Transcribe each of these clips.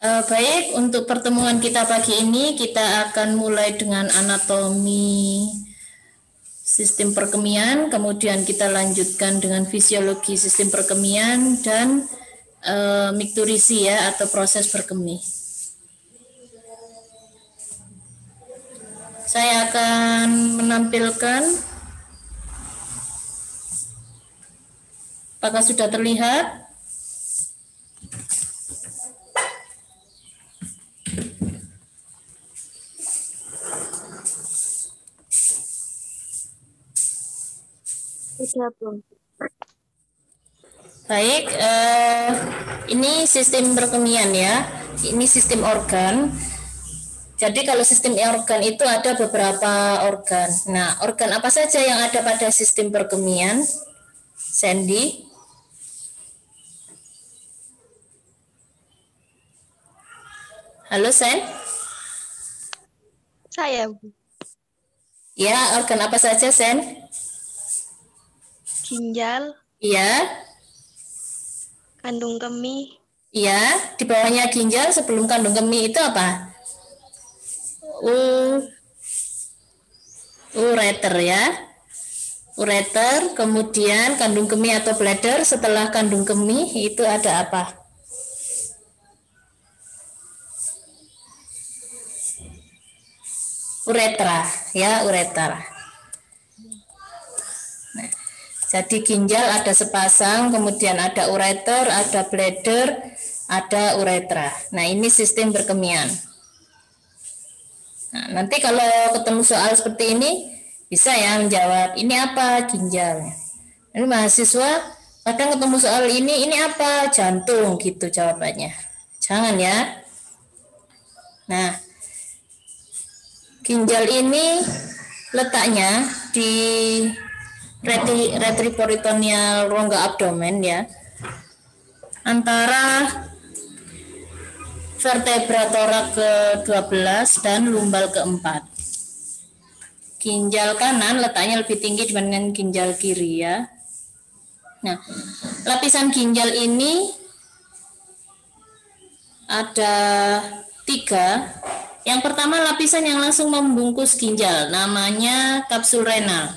Baik, untuk pertemuan kita pagi ini kita akan mulai dengan anatomi sistem perkemian, kemudian kita lanjutkan dengan fisiologi sistem perkemian dan mikturisi ya atau proses berkemih. Saya akan menampilkan, apakah sudah terlihat? Sudah, Bu. Baik, ini sistem perkemian ya, ini sistem organ. Jadi kalau sistem organ itu ada beberapa organ. Nah, organ apa saja yang ada pada sistem perkemian? Sandy? Halo, Sen? Saya, Bu. Ya, organ apa saja, Sen? Ginjal, Iya. kandung kemih, Iya, di bawahnya ginjal sebelum kandung kemih itu apa? Ureter ya. Ureter, kemudian kandung kemih atau bladder, setelah kandung kemih itu ada apa? Uretra, ya ureter. Nah, jadi ginjal ada sepasang, kemudian ada ureter, ada bladder, ada uretra. Nah, ini sistem perkemian. Nah, nanti kalau ketemu soal seperti ini, bisa ya menjawab, ini apa? Ginjal. Ini mahasiswa kadang ketemu soal ini apa? Jantung, gitu jawabannya. Jangan ya. Nah, ginjal ini letaknya di retroperitoneal rongga abdomen ya, antara vertebra torak ke-12 dan lumbal ke-4. Ginjal kanan letaknya lebih tinggi dibandingkan ginjal kiri ya. Nah, lapisan ginjal ini ada 3. Yang pertama lapisan yang langsung membungkus ginjal, namanya kapsul renal.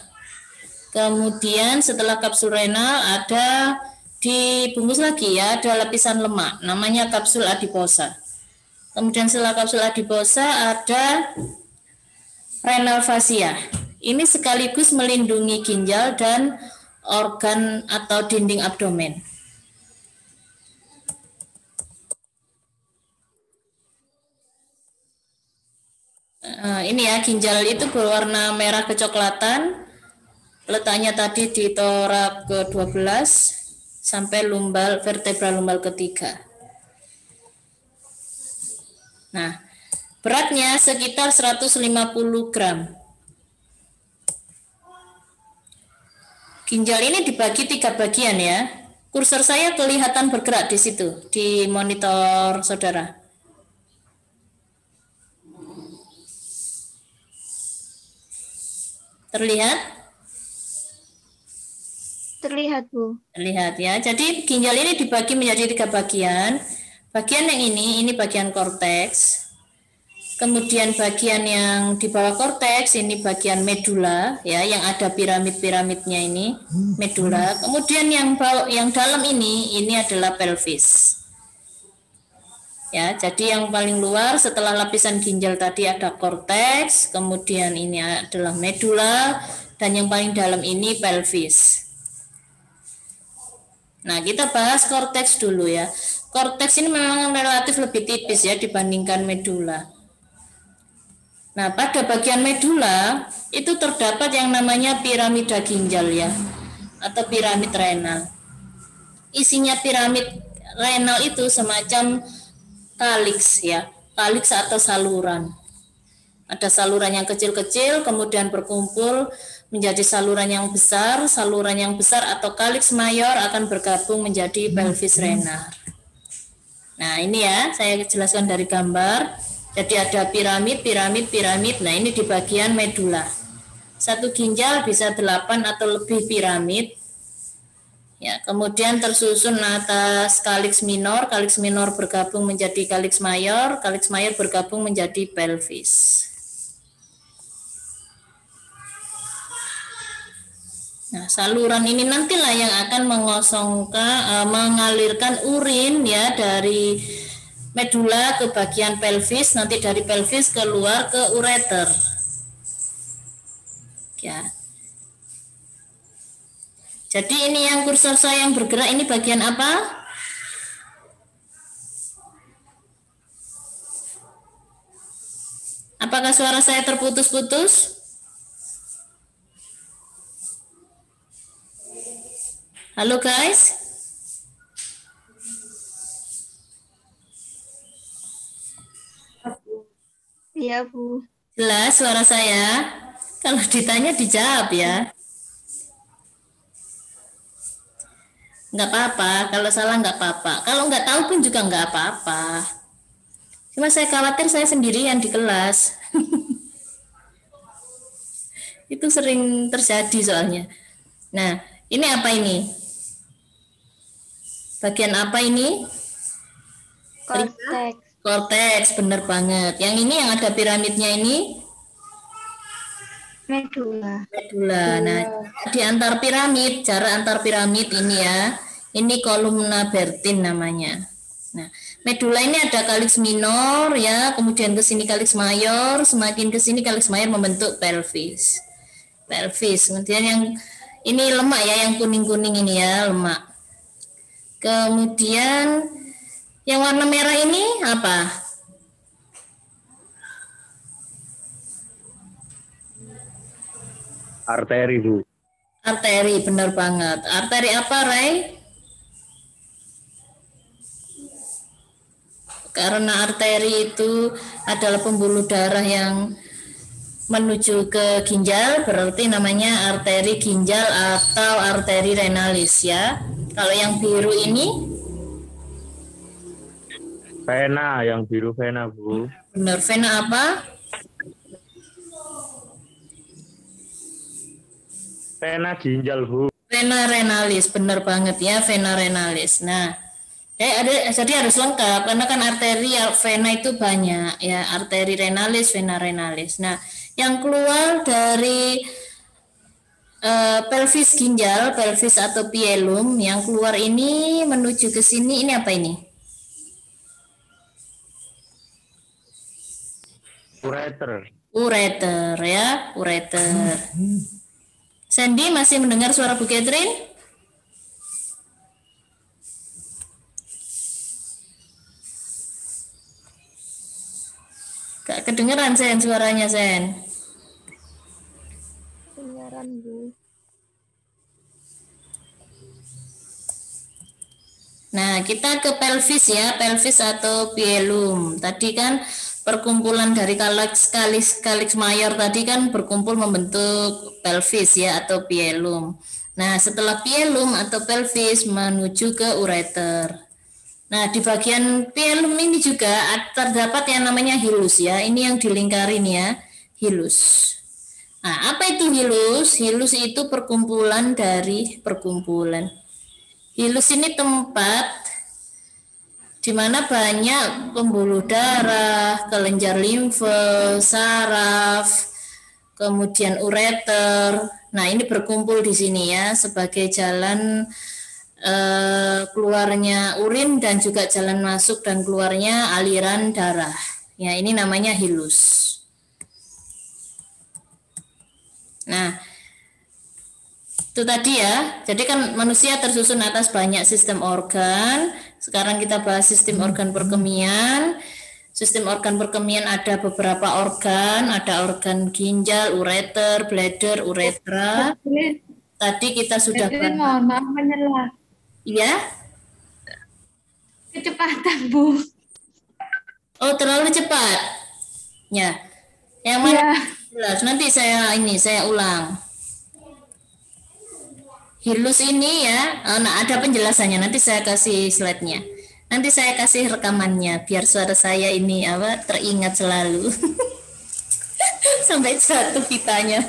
Kemudian setelah kapsul renal ada dibungkus lagi ya, ada lapisan lemak, namanya kapsul adiposa. Kemudian setelah kapsul adiposa ada renal fascia. Ini sekaligus melindungi ginjal dan organ atau dinding abdomen. Ini ya, ginjal itu berwarna merah kecoklatan, letaknya tadi di torak ke-12 sampai vertebra lumbal ke-3. Nah, beratnya sekitar 150 gram. Ginjal ini dibagi 3 bagian ya. Kursor saya kelihatan bergerak di situ, di monitor saudara. Terlihat? terlihat, Bu. Terlihat ya. Jadi ginjal ini dibagi menjadi 3 bagian. Bagian yang ini bagian korteks. Kemudian bagian yang di bawah korteks ini bagian medula ya, yang ada piramid-piramidnya ini, medula. Kemudian yang dalam ini adalah pelvis. Ya, jadi yang paling luar setelah lapisan ginjal tadi ada korteks, kemudian ini adalah medula, dan yang paling dalam ini pelvis. Nah, kita bahas korteks dulu ya. Korteks ini memang relatif lebih tipis ya dibandingkan medula. Nah, pada bagian medula itu terdapat yang namanya piramida ginjal ya, atau piramid renal. Isinya piramid renal itu semacam kaliks ya, kaliks atau saluran. Ada saluran yang kecil-kecil kemudian berkumpul menjadi saluran yang besar atau kaliks mayor akan bergabung menjadi pelvis renal. Nah, ini ya, saya jelaskan dari gambar. Jadi ada piramid. Nah, ini di bagian medula. Satu ginjal bisa 8 atau lebih piramid. Ya, kemudian tersusun atas kaliks minor bergabung menjadi kaliks mayor bergabung menjadi pelvis. Nah, saluran ini nantilah yang akan mengalirkan urin ya dari medula ke bagian pelvis, nanti dari pelvis keluar ke ureter. Ya. Jadi ini yang kursor saya yang bergerak ini bagian apa? Apakah suara saya terputus-putus? Halo guys? Iya, Bu. Jelas suara saya? Kalau ditanya dijawab ya. Nggak apa-apa, kalau salah nggak apa-apa. Kalau nggak tahu pun juga nggak apa-apa. Cuma saya khawatir saya sendirian di kelas. Itu sering terjadi soalnya. Nah, ini apa ini? Bagian apa ini? Korteks. Korteks, bener banget. Yang ini yang ada piramidnya ini? Medula. Medula. Nah, di antar piramid, jarak antar piramid ini ya, ini kolumna Bertin namanya. Nah, medula ini ada kaliks minor ya, kemudian ke sini kaliks mayor, semakin ke sini kaliks mayor membentuk pelvis. Pelvis. Kemudian yang ini lemak ya, yang kuning-kuning ini ya, lemak. Kemudian yang warna merah ini apa? Arteri, Bu. Arteri, benar banget. Arteri apa, Ray? Karena arteri itu adalah pembuluh darah yang menuju ke ginjal, berarti namanya arteri ginjal atau arteri renalis ya. Kalau yang biru ini? Vena, yang biru vena, Bu. Benar, vena apa? Vena ginjal, Bu. Vena renalis, benar banget ya, vena renalis. Nah, jadi harus lengkap karena kan arteri vena itu banyak ya, arteri renalis, vena renalis. Nah, yang keluar dari pelvis ginjal, pelvis atau pielum, yang keluar ini menuju ke sini, ini apa ini? Ureter. Ureter ya, ureter. Sandy masih mendengar suara Bu Catherine? Gak kedengeran Sen suaranya Sen. Kedengaran, Bu. Nah, kita ke pelvis ya, pelvis atau pielum. Tadi kan perkumpulan dari kaliks mayor tadi kan berkumpul membentuk pelvis ya atau pielum. Nah, setelah pielum atau pelvis menuju ke ureter. Nah, di bagian pielum ini juga terdapat yang namanya hilus ya. Ini yang dilingkari nih ya, hilus. Nah, apa itu hilus? Hilus itu perkumpulan dari perkumpulan. Hilus ini tempat di mana banyak pembuluh darah, kelenjar limfe, saraf, kemudian ureter. Nah, ini berkumpul di sini ya sebagai jalan keluarnya urin dan juga jalan masuk dan keluarnya aliran darah. Ya, ini namanya hilus. Nah, itu tadi ya. Jadi kan manusia tersusun atas banyak sistem organ. Sekarang kita bahas sistem organ perkemian. Sistem organ perkemian ada beberapa organ, ada organ ginjal, ureter, bladder, uretra. Tadi kita sudah bahas. Mohon maaf menyela. Iya? Kecepatan, Bu. Oh, terlalu cepat. Ya. Yang mana? Ya. Jelas. Nanti saya ulang. Hilus ini ya, nah ada penjelasannya, nanti saya kasih slide-nya. Nanti saya kasih rekamannya, biar suara saya ini teringat selalu. Sampai satu kitanya.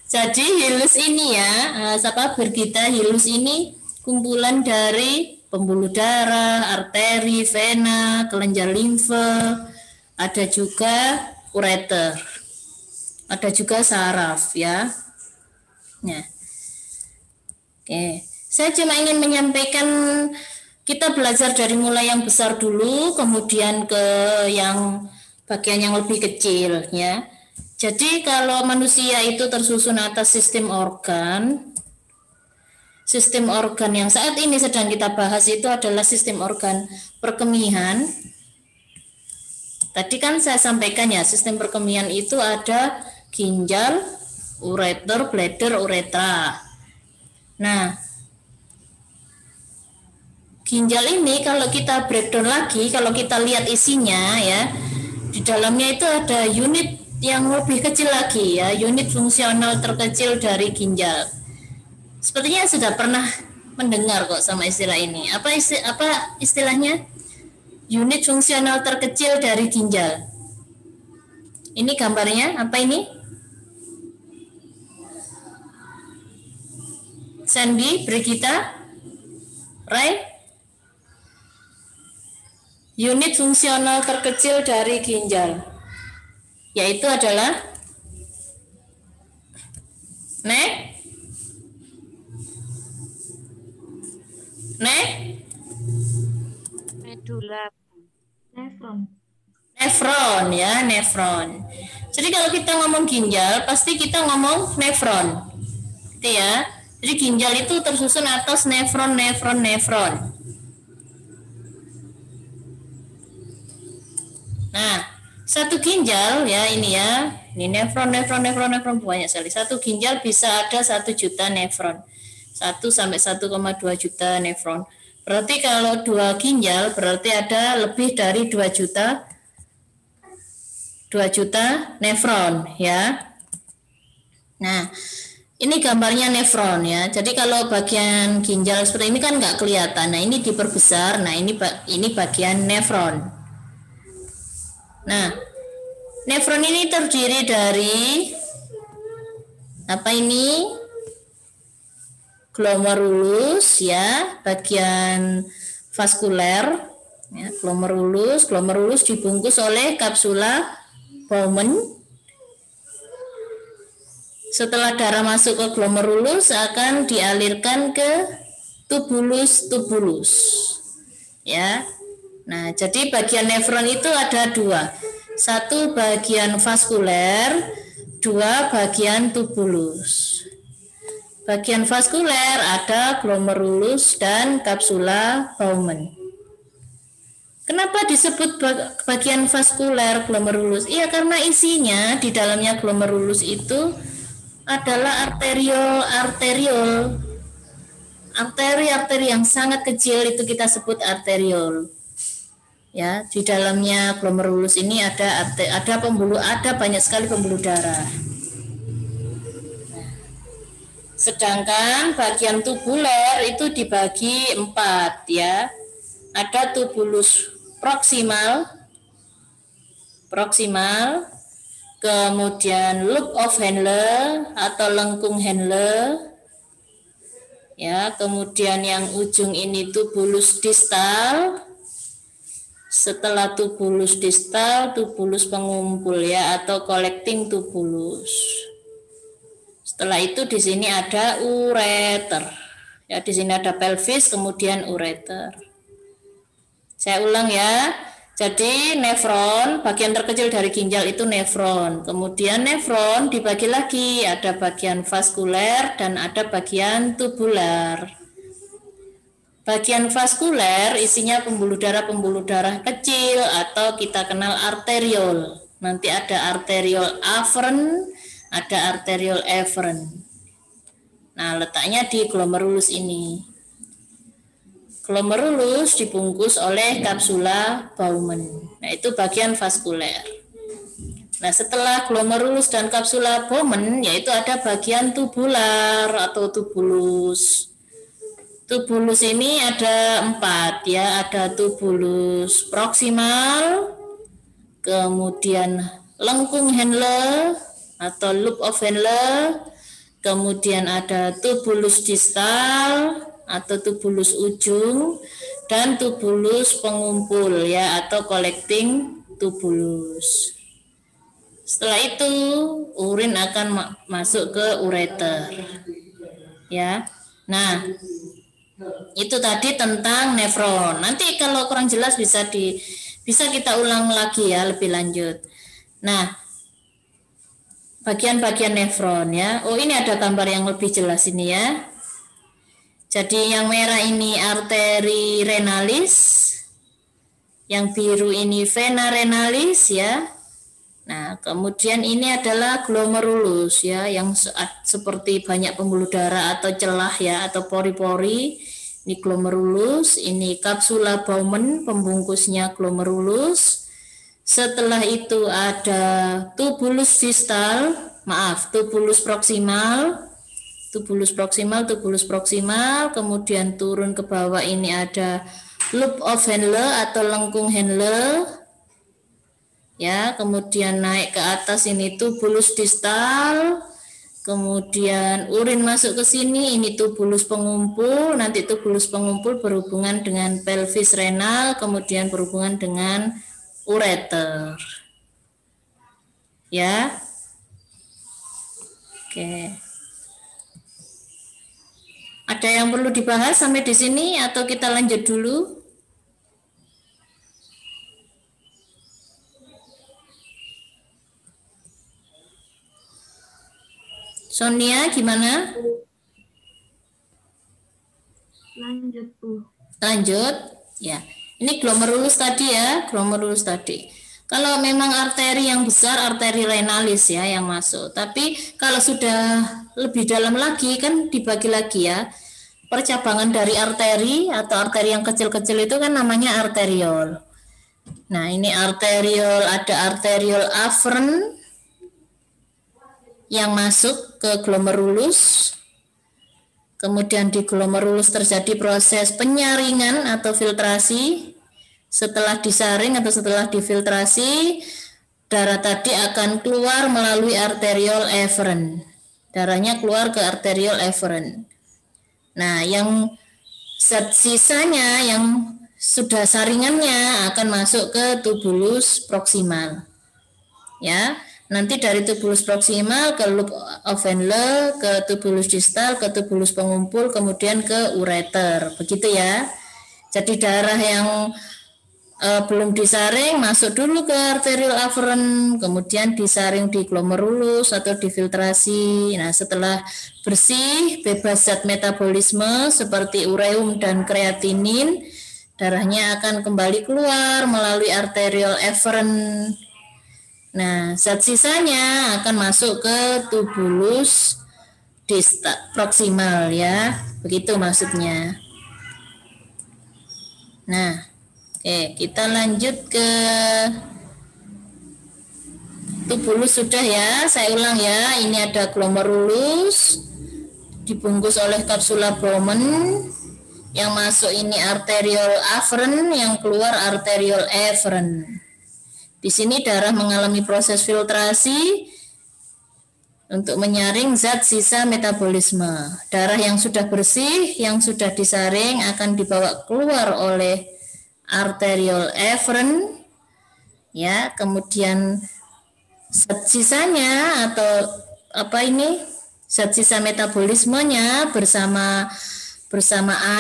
Jadi hilus ini ya, Birgitta, hilus ini kumpulan dari pembuluh darah, arteri, vena, kelenjar limfe, ada juga ureter, ada juga saraf ya. Nah, oke, saya cuma ingin menyampaikan kita belajar dari mulai yang besar dulu, kemudian ke yang bagian yang lebih kecil ya. Jadi kalau manusia itu tersusun atas sistem organ yang saat ini sedang kita bahas itu adalah sistem organ perkemihan. Tadi kan saya sampaikan ya, sistem perkemihan itu ada ginjal, ureter, bladder, uretra. Nah, ginjal ini kalau kita breakdown lagi, kalau kita lihat isinya ya, di dalamnya itu ada unit yang lebih kecil lagi ya, unit fungsional terkecil dari ginjal. Sepertinya sudah pernah mendengar kok sama istilah ini. Apa istilahnya? Unit fungsional terkecil dari ginjal. Ini gambarnya apa ini? Sandy, Brigitta, Ray? Unit fungsional terkecil dari ginjal, yaitu adalah Medula. Nefron ya, nefron. Jadi kalau kita ngomong ginjal, pasti kita ngomong nefron. Gitu ya. Jadi ginjal itu tersusun atas nefron. Nah, satu ginjal ya ini ya, ini nefron banyak sekali. Satu ginjal bisa ada 1 juta nefron, 1 sampai 1,2 juta nefron. Berarti kalau 2 ginjal berarti ada lebih dari 2 juta nefron ya. Nah, ini gambarnya nefron ya. Jadi kalau bagian ginjal seperti ini kan nggak kelihatan. Nah, ini diperbesar. Nah, ini bagian nefron. Nah, nefron ini terdiri dari apa ini? Glomerulus ya, bagian vaskuler ya, glomerulus dibungkus oleh kapsula Bowman. Setelah darah masuk ke glomerulus akan dialirkan ke tubulus ya. Nah, jadi bagian nefron itu ada 2, 1 bagian vaskuler, 2 bagian tubulus. Bagian vaskuler ada glomerulus dan kapsula Bowman. Kenapa disebut bagian vaskuler glomerulus? Iya, karena isinya di dalamnya glomerulus itu adalah arteri yang sangat kecil, itu kita sebut arteriol. Ya, di dalamnya glomerulus ini ada banyak sekali pembuluh darah. Sedangkan bagian tubuler itu dibagi 4 ya. Ada tubulus proksimal, kemudian loop of Henle atau lengkung Henle. Ya, kemudian yang ujung ini tubulus distal. Setelah tubulus distal, tubulus pengumpul ya atau collecting tubulus. Setelah itu di sini ada ureter. Ya, di sini ada pelvis, kemudian ureter. Saya ulang ya. Jadi nefron, bagian terkecil dari ginjal itu nefron. Kemudian nefron dibagi lagi, ada bagian vaskuler dan ada bagian tubular. Bagian vaskuler isinya pembuluh darah kecil atau kita kenal arteriol. Nanti ada arteriol afferent, ada arteriol efferent. Nah, letaknya di glomerulus ini. Glomerulus dibungkus oleh kapsula Bowman. Nah, itu bagian vaskuler. Nah, setelah glomerulus dan kapsula Bowman, yaitu ada bagian tubular atau tubulus. Tubulus ini ada 4 ya, ada tubulus proksimal, kemudian lengkung Henle atau loop of Henle, kemudian ada tubulus distal atau tubulus ujung, dan tubulus pengumpul ya atau collecting tubulus. Setelah itu urin akan masuk ke ureter. Ya. Nah, itu tadi tentang nefron. Nanti kalau kurang jelas bisa kita ulang lagi ya lebih lanjut. Nah, bagian-bagian nefron ya. Oh, ini ada gambar yang lebih jelas ini ya. Jadi yang merah ini arteri renalis, yang biru ini vena renalis ya. Nah, kemudian ini adalah glomerulus ya, yang seperti banyak pembuluh darah atau celah ya, atau pori-pori. Ini glomerulus, ini kapsula Bowman, pembungkusnya glomerulus. Setelah itu ada tubulus distal, tubulus proksimal, kemudian turun ke bawah ini ada loop of Henle atau lengkung Henle. Ya, kemudian naik ke atas ini tubulus distal, kemudian urin masuk ke sini, ini tubulus pengumpul, nanti tubulus pengumpul berhubungan dengan pelvis renal, kemudian berhubungan dengan ureter. Ya. Oke. Ada yang perlu dibahas sampai di sini atau kita lanjut dulu? Sonia, gimana? Lanjut, Bu. Lanjut. Ya. Ini glomerulus tadi ya, glomerulus tadi. Kalau memang arteri yang besar, arteri renalis ya yang masuk. Tapi kalau sudah lebih dalam lagi kan dibagi lagi ya. Percabangan dari arteri atau arteri yang kecil-kecil itu kan namanya arteriol. Nah, ini arteriol, ada arteriol afferent yang masuk ke glomerulus. Kemudian di glomerulus terjadi proses penyaringan atau filtrasi. Setelah disaring atau setelah difiltrasi, darah tadi akan keluar melalui arteriol efferent. Darahnya keluar ke arteriol efferent. Nah, yang sisanya yang sudah saringannya akan masuk ke tubulus proksimal. Ya, nanti dari tubulus proksimal ke loop of Henle, ke tubulus distal, ke tubulus pengumpul, kemudian ke ureter. Begitu ya. Jadi darah yang belum disaring masuk dulu ke arterial afferent, kemudian disaring di glomerulus atau difiltrasi. Nah, setelah bersih, bebas zat metabolisme seperti ureum dan kreatinin, darahnya akan kembali keluar melalui arterial efferent. Nah, zat sisanya akan masuk ke tubulus proksimal ya. Begitu maksudnya. Nah, oke, kita lanjut ke tubulus sudah ya. Saya ulang ya. Ini ada glomerulus dibungkus oleh kapsula Bowman. Yang masuk ini arteriol afferent, yang keluar arteriol efferent. Di sini darah mengalami proses filtrasi untuk menyaring zat sisa metabolisme. Darah yang sudah bersih, yang sudah disaring akan dibawa keluar oleh arteriol efferent, ya. Kemudian zat sisanya atau zat sisa metabolismenya bersama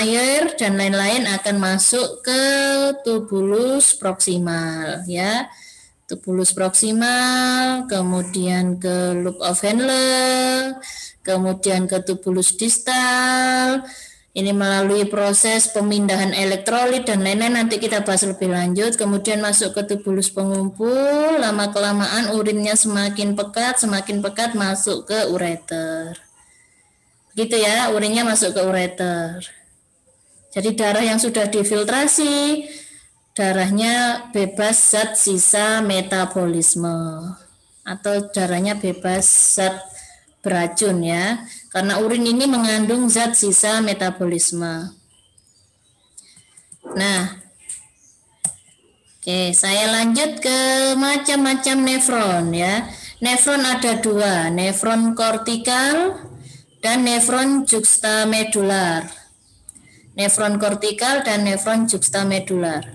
air dan lain-lain akan masuk ke tubulus proksimal, ya. Tubulus proksimal, kemudian ke loop of Henle, kemudian ke tubulus distal. Ini melalui proses pemindahan elektrolit dan lain-lain, nanti kita bahas lebih lanjut. Kemudian masuk ke tubulus pengumpul, lama-kelamaan urinnya semakin pekat masuk ke ureter. Gitu ya, urinnya masuk ke ureter. Jadi darah yang sudah difiltrasi, darahnya bebas zat sisa metabolisme atau darahnya bebas zat beracun ya, karena urin ini mengandung zat sisa metabolisme. Nah, oke, saya lanjut ke macam-macam nefron ya. Nefron ada dua, nefron kortikal dan nefron juxtamedular. Nefron kortikal dan nefron juxtamedular.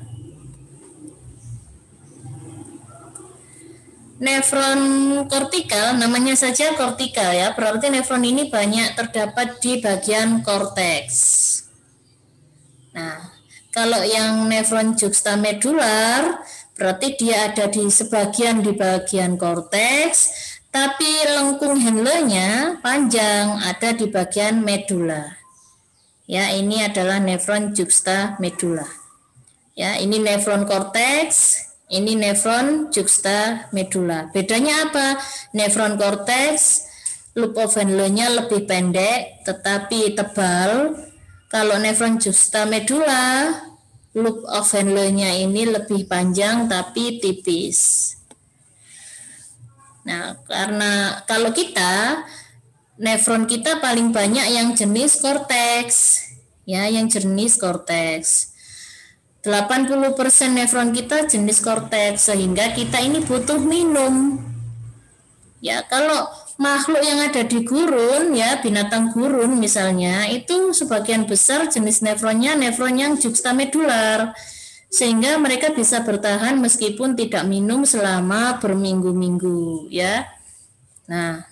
Nefron kortikal namanya saja kortikal ya, berarti nefron ini banyak terdapat di bagian korteks. Nah, kalau yang nefron juxtamedular berarti dia ada di sebagian di bagian korteks, tapi lengkung Henle-nya panjang ada di bagian medula. Ya, ini adalah nefron juxtamedular. Ya, ini nefron korteks, ini nefron juxtamedular. Bedanya apa? Nefron korteks loop of Henle-nya lebih pendek tetapi tebal. Kalau nefron juxtamedular loop of Henle-nya ini lebih panjang tapi tipis. Nah, karena kalau kita nefron kita paling banyak yang jenis korteks. Ya, yang jenis korteks. 80% nefron kita jenis korteks, sehingga kita ini butuh minum. Ya, kalau makhluk yang ada di gurun, ya binatang gurun misalnya, itu sebagian besar jenis nefron yang juxtamedular, sehingga mereka bisa bertahan meskipun tidak minum selama berminggu-minggu, ya. Nah,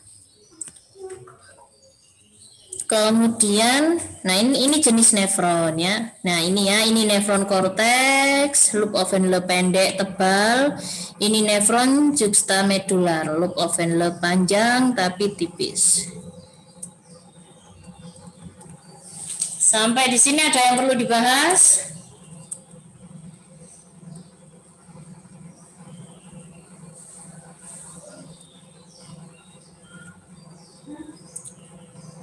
kemudian, nah ini jenis nefron ya. Nah ini nefron korteks, loop of Henle pendek tebal. Ini nefron juxtamedular, loop of Henle panjang tapi tipis. Sampai di sini ada yang perlu dibahas?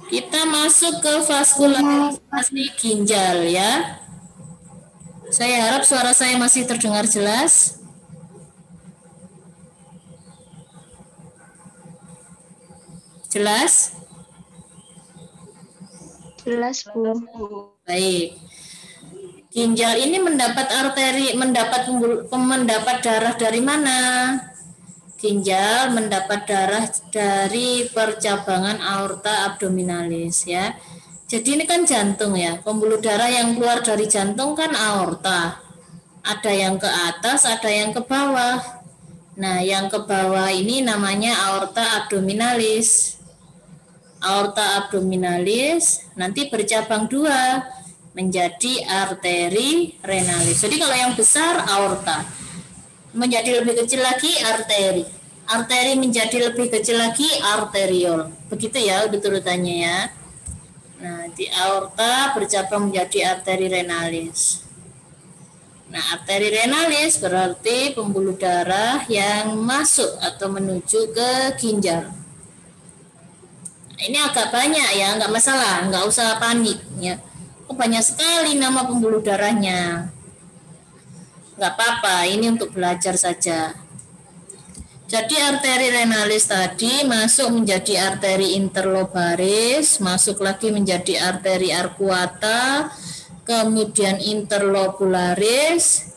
Kita masuk ke vaskularisasi ginjal ya. Saya harap suara saya masih terdengar jelas. Jelas? Jelas, Bu. Baik. Ginjal ini mendapat darah dari mana? Ginjal mendapat darah dari percabangan aorta abdominalis ya. Jadi ini kan jantung ya. Pembuluh darah yang keluar dari jantung kan aorta. Ada yang ke atas, ada yang ke bawah. Nah, yang ke bawah ini namanya aorta abdominalis. Aorta abdominalis nanti bercabang dua menjadi arteri renalis. Jadi kalau yang besar aorta, menjadi lebih kecil lagi arteri. Arteri menjadi lebih kecil lagi arteriol. Begitu ya urutannya ya. Nah, di aorta bercabang menjadi arteri renalis. Nah, arteri renalis berarti pembuluh darah yang masuk atau menuju ke ginjal. Ini agak banyak ya, nggak masalah, nggak usah panik ya. Banyak sekali nama pembuluh darahnya. Nggak apa-apa, ini untuk belajar saja. Jadi arteri renalis tadi masuk menjadi arteri interlobaris, masuk lagi menjadi arteri arcuata, kemudian interlobularis,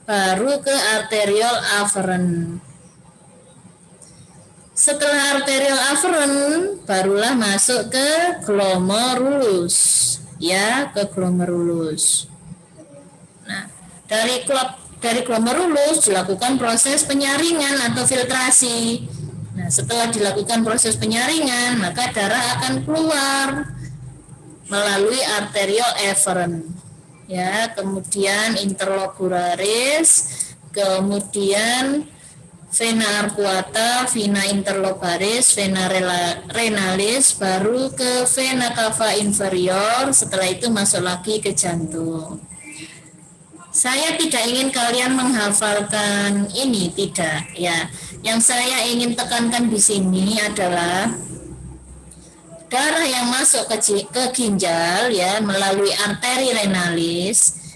baru ke arteriol afferent. Setelah arteriol afferent, barulah masuk ke glomerulus, ya, ke glomerulus. Nah, dari glomerulus dilakukan proses penyaringan atau filtrasi. Nah, setelah dilakukan proses penyaringan, maka darah akan keluar melalui arteriol efferent. Ya, kemudian interlobularis, kemudian vena arcuata, vena interlobaris, vena renalis, baru ke vena cava inferior, setelah itu masuk lagi ke jantung. Saya tidak ingin kalian menghafalkan ini, tidak ya. Yang saya ingin tekankan di sini adalah darah yang masuk ke ginjal ya melalui arteri renalis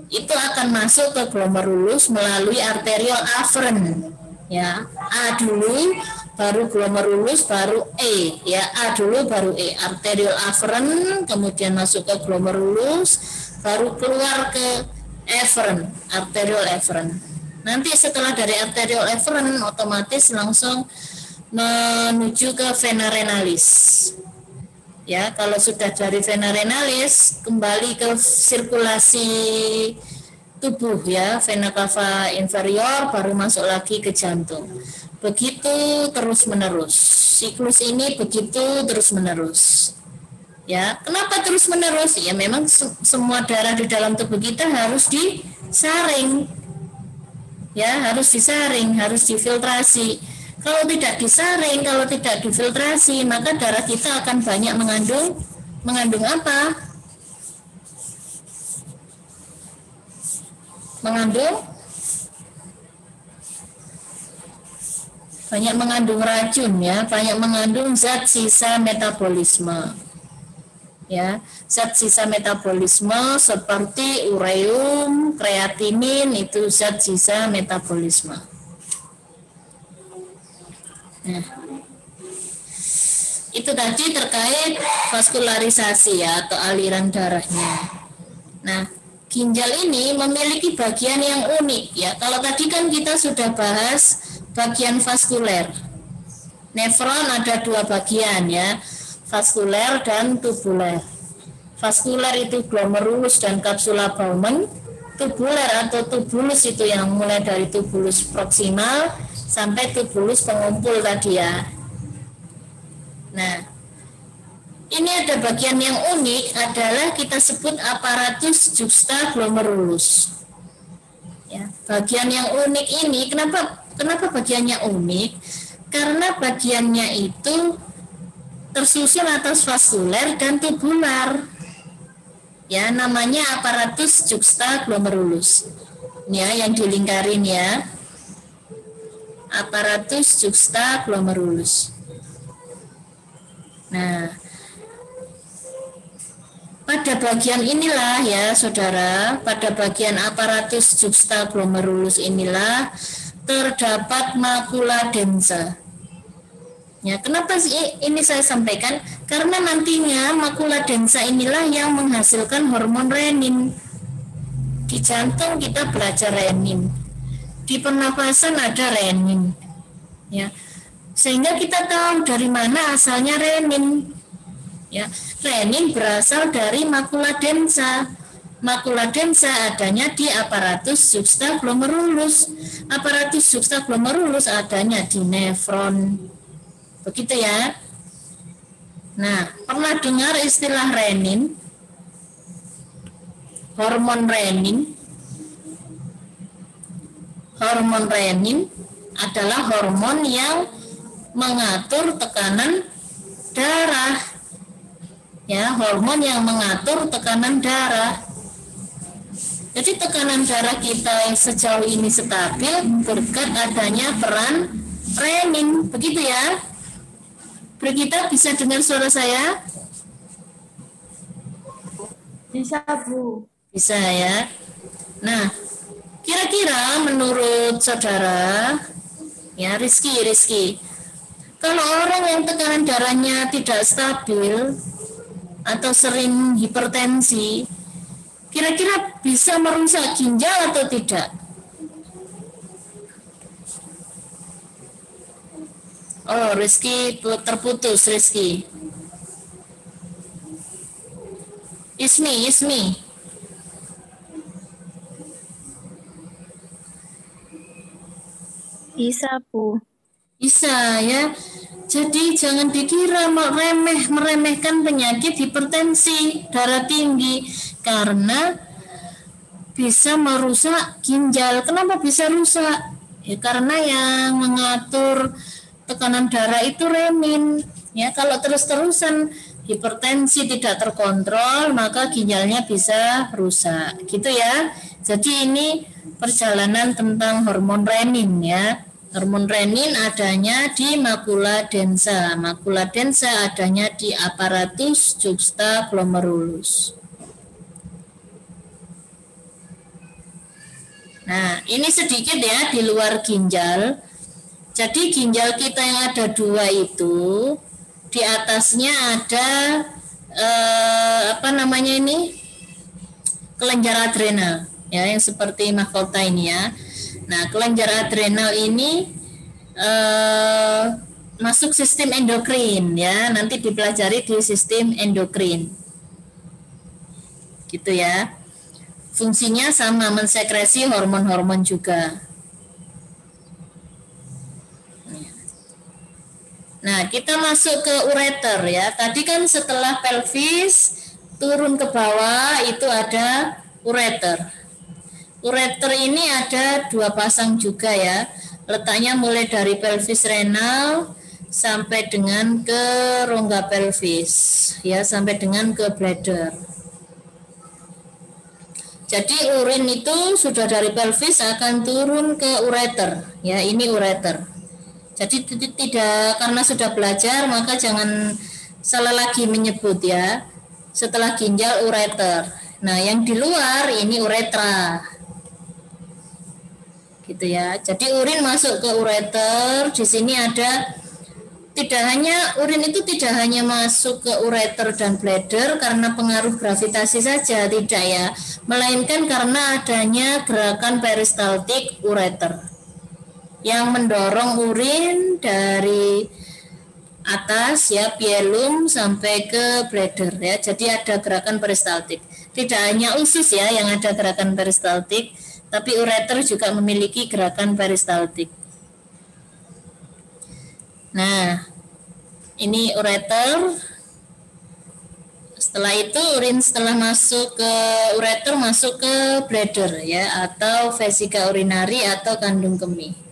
itu akan masuk ke glomerulus melalui arteriol afferent ya. A dulu baru glomerulus baru E ya. A dulu baru E, arteriol afferent kemudian masuk ke glomerulus baru keluar ke efferent, arteriol efferent. Nanti setelah dari arteriol efferent otomatis langsung menuju ke vena renalis. Ya, kalau sudah dari vena renalis kembali ke sirkulasi tubuh ya, vena cava inferior baru masuk lagi ke jantung. Begitu terus menerus. Siklus ini begitu terus menerus. Ya, kenapa terus menerus? Ya memang semua darah di dalam tubuh kita harus disaring. Ya, harus disaring, harus difiltrasi. Kalau tidak disaring, kalau tidak difiltrasi, maka darah kita akan banyak mengandung apa? Banyak mengandung racun ya, banyak mengandung zat sisa metabolisme. Ya, zat sisa metabolisme seperti ureum, kreatinin itu zat sisa metabolisme. Nah, itu tadi terkait vaskularisasi ya atau aliran darahnya. Nah, ginjal ini memiliki bagian yang unik ya. Kalau tadi kan kita sudah bahas bagian vaskuler. Nefron ada dua bagian ya, vaskuler dan tubuler. Vaskuler itu glomerulus dan kapsula Bowman. Tubuler atau tubulus itu yang mulai dari tubulus proksimal sampai tubulus pengumpul tadi ya. Nah, ini ada bagian yang unik adalah kita sebut aparatus juxtaglomerulus. Ya, bagian yang unik ini kenapa bagiannya unik? Karena bagiannya itu tersusun atas vaskuler dan tubular. Ya, namanya aparatus juxtaglomerulus. Ya, yang dilingkarin ya. Aparatus juxtaglomerulus. Nah, pada bagian inilah ya saudara, pada bagian aparatus juxtaglomerulus inilah terdapat makula densa. Ya, kenapa sih ini saya sampaikan? Karena nantinya makula densa inilah yang menghasilkan hormon renin. Di jantung kita belajar renin. Di pernapasan ada renin. Ya. Sehingga kita tahu dari mana asalnya renin. Ya, renin berasal dari makula densa. Makula densa adanya di aparatus juxtaglomerulus. Aparatus juxtaglomerulus adanya di nefron. Begitu ya. Nah, pernah dengar istilah renin? Hormon renin. Hormon renin adalah hormon yang mengatur tekanan darah. Ya, hormon yang mengatur tekanan darah. Jadi tekanan darah kita yang sejauh ini stabil berkat adanya peran renin. Begitu ya. Brigita bisa dengar suara saya? Bisa, Bu. Bisa ya. Nah, kira-kira menurut saudara, ya Rizky, kalau orang yang tekanan darahnya tidak stabil atau sering hipertensi, kira-kira bisa merusak ginjal atau tidak? Oh, Rizky terputus, Rizky. Ismi. Bisa, Bu. Bisa ya. Jadi jangan dikira meremehkan penyakit hipertensi, darah tinggi, karena bisa merusak ginjal. Kenapa bisa rusak? Ya karena yang mengatur tekanan darah itu renin. Ya, kalau terus-terusan hipertensi tidak terkontrol, maka ginjalnya bisa rusak. Gitu ya. Jadi ini perjalanan tentang hormon renin ya. Hormon renin adanya di makula densa. Makula densa adanya di aparatus juxtaglomerulus. Nah, ini sedikit ya di luar ginjal. Jadi ginjal kita yang ada dua itu, di atasnya ada kelenjar adrenal, ya yang seperti mahkota ini ya. Nah, kelenjar adrenal ini masuk sistem endokrin ya, nanti dipelajari di sistem endokrin. Gitu ya. Fungsinya sama, mensekresi hormon-hormon juga. Nah, kita masuk ke ureter ya. Tadi kan setelah pelvis turun ke bawah itu ada ureter. Ureter ini ada 2 pasang juga ya. Letaknya mulai dari pelvis renal sampai dengan ke rongga pelvis ya, sampai dengan ke bladder. Jadi urin itu sudah dari pelvis akan turun ke ureter ya, ini ureter. Jadi tidak, karena sudah belajar maka jangan salah lagi menyebut ya. Setelah ginjal ureter. Nah, yang di luar ini uretra. Gitu ya. Jadi urin masuk ke ureter. Di sini ada, urin itu tidak hanya masuk ke ureter dan bladder karena pengaruh gravitasi saja, tidak ya, melainkan karena adanya gerakan peristaltik ureter yang mendorong urin dari atas ya, pielum sampai ke bladder ya. Jadi ada gerakan peristaltik. Tidak hanya usus ya yang ada gerakan peristaltik, tapi ureter juga memiliki gerakan peristaltik. Nah, ini ureter. Setelah itu urin setelah masuk ke ureter masuk ke bladder ya, atau vesika urinari atau kandung kemih.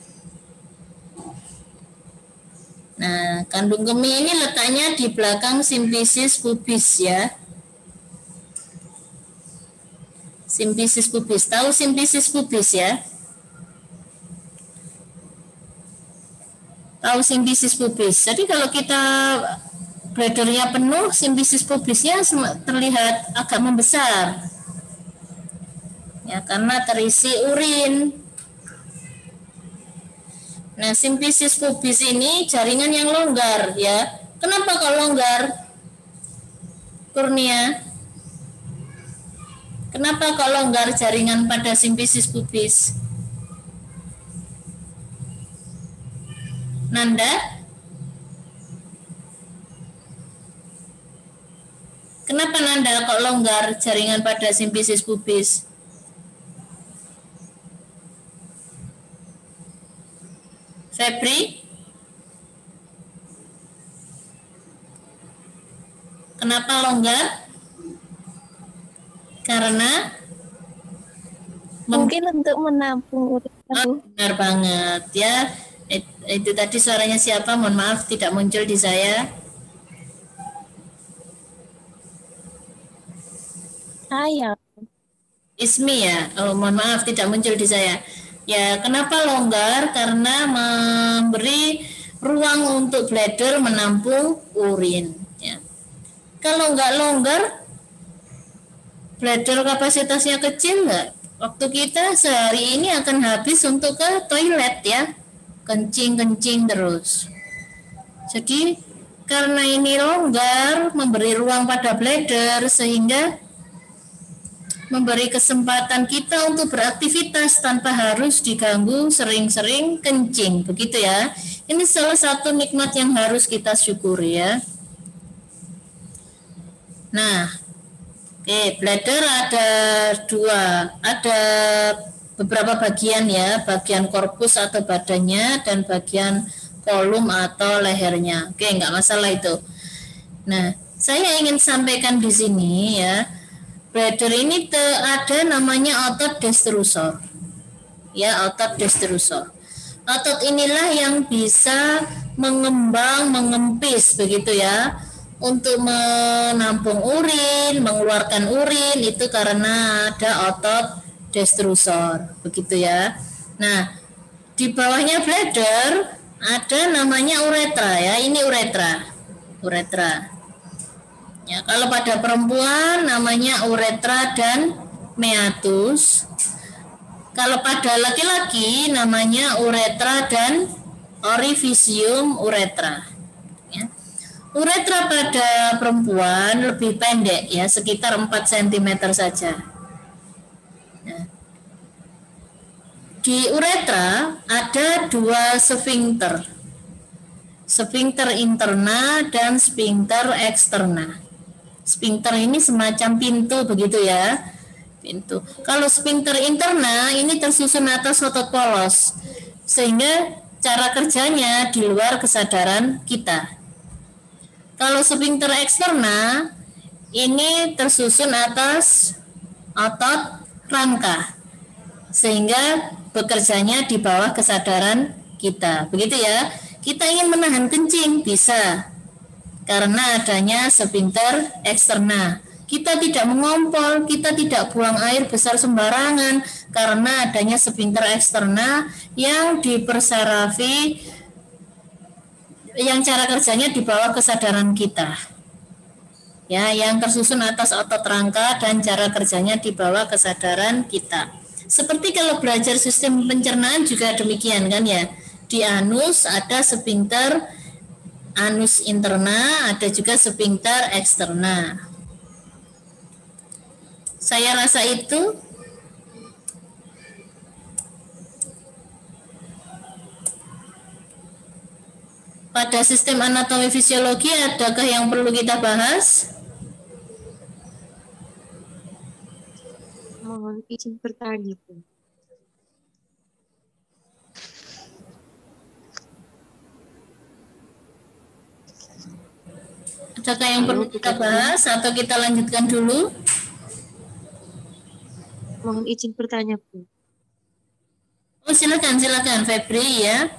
Nah, kandung kemih ini letaknya di belakang simfisis pubis ya. Simfisis pubis, tahu simfisis pubis ya? Tahu simfisis pubis. Jadi kalau kita bladdernya penuh, simfisis pubisnya terlihat agak membesar. Ya, karena terisi urin. Nah, simfisis pubis ini jaringan yang longgar ya. Kenapa kok longgar? Kurnia. Kenapa kok longgar jaringan pada simfisis pubis? Nanda? Kenapa Nanda kok longgar jaringan pada simfisis pubis? Febri? Kenapa longgar? Karena mungkin untuk menampung urin. Benar banget ya. Itu tadi suaranya siapa? Mohon maaf tidak muncul di saya. Saya. Ismi ya. Oh, mohon maaf tidak muncul di saya. Ya, kenapa longgar? Karena memberi ruang untuk bladder menampung urin ya. Kalau nggak longgar, bladder kapasitasnya kecil nggak? Waktu kita sehari ini akan habis untuk ke toilet ya, kencing terus. Jadi karena ini longgar, memberi ruang pada bladder sehingga memberi kesempatan kita untuk beraktivitas tanpa harus diganggu sering-sering kencing, begitu ya. Ini salah satu nikmat yang harus kita syukuri ya. Nah, bladder ada beberapa bagian ya, bagian korpus atau badannya dan bagian kolum atau lehernya. Nggak masalah itu. Nah, saya ingin sampaikan di sini ya, bladder ini ada namanya otot destrusor. Ya, otot destrusor. Otot inilah yang bisa mengempis begitu ya, untuk menampung urin, mengeluarkan urin, itu karena ada otot destrusor, begitu ya. Nah, di bawahnya bladder ada namanya uretra ya, ini uretra. Ya, kalau pada perempuan namanya uretra dan meatus. Kalau pada laki-laki namanya uretra dan orifisium uretra. Ya. Uretra pada perempuan lebih pendek ya, sekitar 4 cm saja. Nah, di uretra ada 2 sfinkter. Sphincter interna dan sphincter eksterna. Sphincter ini semacam pintu begitu ya. Pintu. Kalau sphincter interna ini tersusun atas otot polos. Sehingga cara kerjanya di luar kesadaran kita. Kalau sphincter eksterna ini tersusun atas otot rangka. Sehingga bekerjanya di bawah kesadaran kita. Begitu ya. Kita ingin menahan kencing bisa karena adanya sphincter eksterna. Kita tidak mengompol, kita tidak buang air besar sembarangan karena adanya sphincter eksterna yang dipersarafi, yang cara kerjanya di bawah kesadaran kita. Ya, yang tersusun atas otot rangka dan cara kerjanya di bawah kesadaran kita. Seperti kalau belajar sistem pencernaan juga demikian kan ya. Di anus ada sphincter anus interna, ada juga sphincter eksterna. Saya rasa itu. Pada sistem anatomi fisiologi, adakah yang perlu kita bahas? Mohon izin bertanya, Bu. Adakah yang perlu kita bahas atau kita lanjutkan dulu? Mohon izin bertanya, Bu. Oh, silakan Febri ya.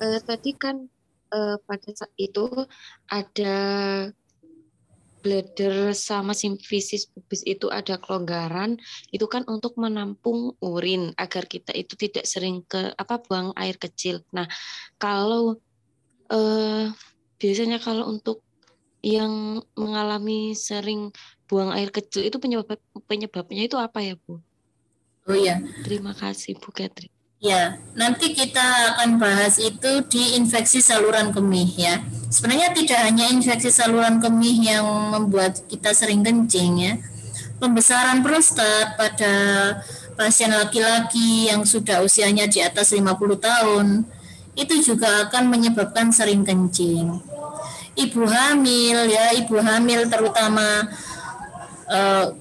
Tadi kan pada saat itu ada bladder sama simfisis pubis itu ada kelonggaran, itu kan untuk menampung urin agar kita itu tidak sering buang air kecil. Nah, kalau biasanya kalau untuk yang mengalami sering buang air kecil itu penyebabnya itu apa ya, Bu? Oh ya. Terima kasih, Bu Catherine. Ya, nanti kita akan bahas itu di infeksi saluran kemih ya. Sebenarnya tidak hanya infeksi saluran kemih yang membuat kita sering kencing ya. Pembesaran prostat pada pasien laki-laki yang sudah usianya di atas 50 tahun itu juga akan menyebabkan sering kencing. Ibu hamil terutama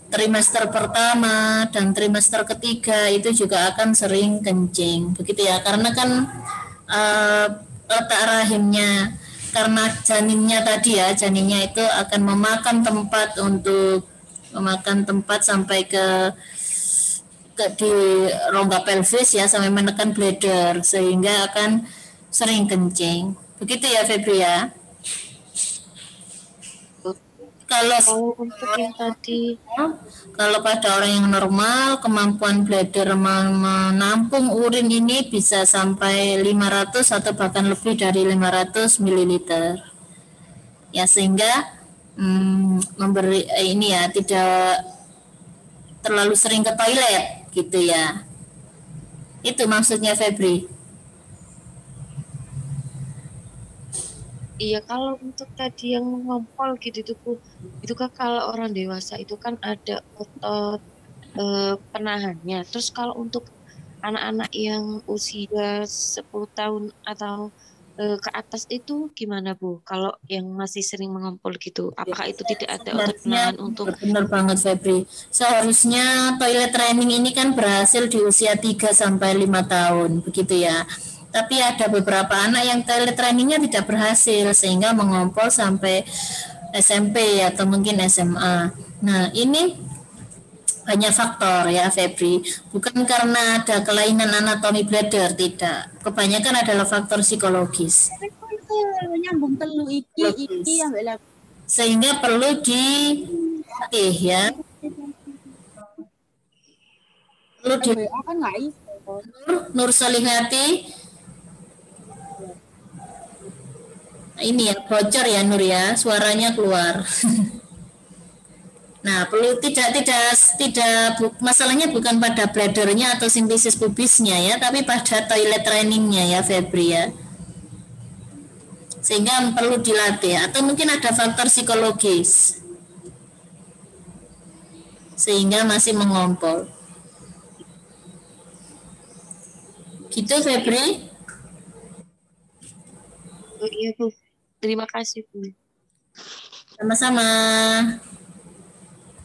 trimester pertama dan trimester ketiga itu juga akan sering kencing, begitu ya, karena kan letak rahimnya, karena janinnya tadi ya, janinnya itu akan memakan tempat sampai ke di rongga pelvis ya, sampai menekan bladder, sehingga akan sering kencing, begitu ya Febri ya. Kalau untuk yang tadi, kalau pada orang yang normal, kemampuan bladder menampung urin ini bisa sampai 500 atau bahkan lebih dari 500 ml. Ya, sehingga memberi ini ya, tidak terlalu sering ke toilet gitu ya. Itu maksudnya Febri. iya, kalau untuk tadi yang ngompol gitu itu kan kalau orang dewasa itu kan ada otot penahannya. Terus kalau untuk anak-anak yang usia 10 tahun atau ke atas itu gimana, Bu? Kalau yang masih sering mengompol gitu, apakah itu tidak ada otot penahan untuk? Benar banget Febri. Seharusnya toilet training ini kan berhasil di usia 3 sampai 5 tahun, begitu ya. Tapi ada beberapa anak yang toilet trainingnya tidak berhasil sehingga mengompol sampai SMP atau mungkin SMA. Nah, ini banyak faktor ya Febri. Bukan karena ada kelainan anatomi bladder, tidak. Kebanyakan adalah faktor psikologis. Nyambung telu iki yang sehingga perlu dilatih ya. Perlu di Nur Solihati. Ini ya bocor ya Nur ya, suaranya keluar. Nah, perlu tidak masalahnya bukan pada bladdernya atau simfisis pubisnya ya, tapi pada toilet trainingnya ya Febri ya. Sehingga perlu dilatih, atau mungkin ada faktor psikologis sehingga masih mengompol. Gitu Febri? Iya, Bu. Terima kasih, Bu. Sama-sama.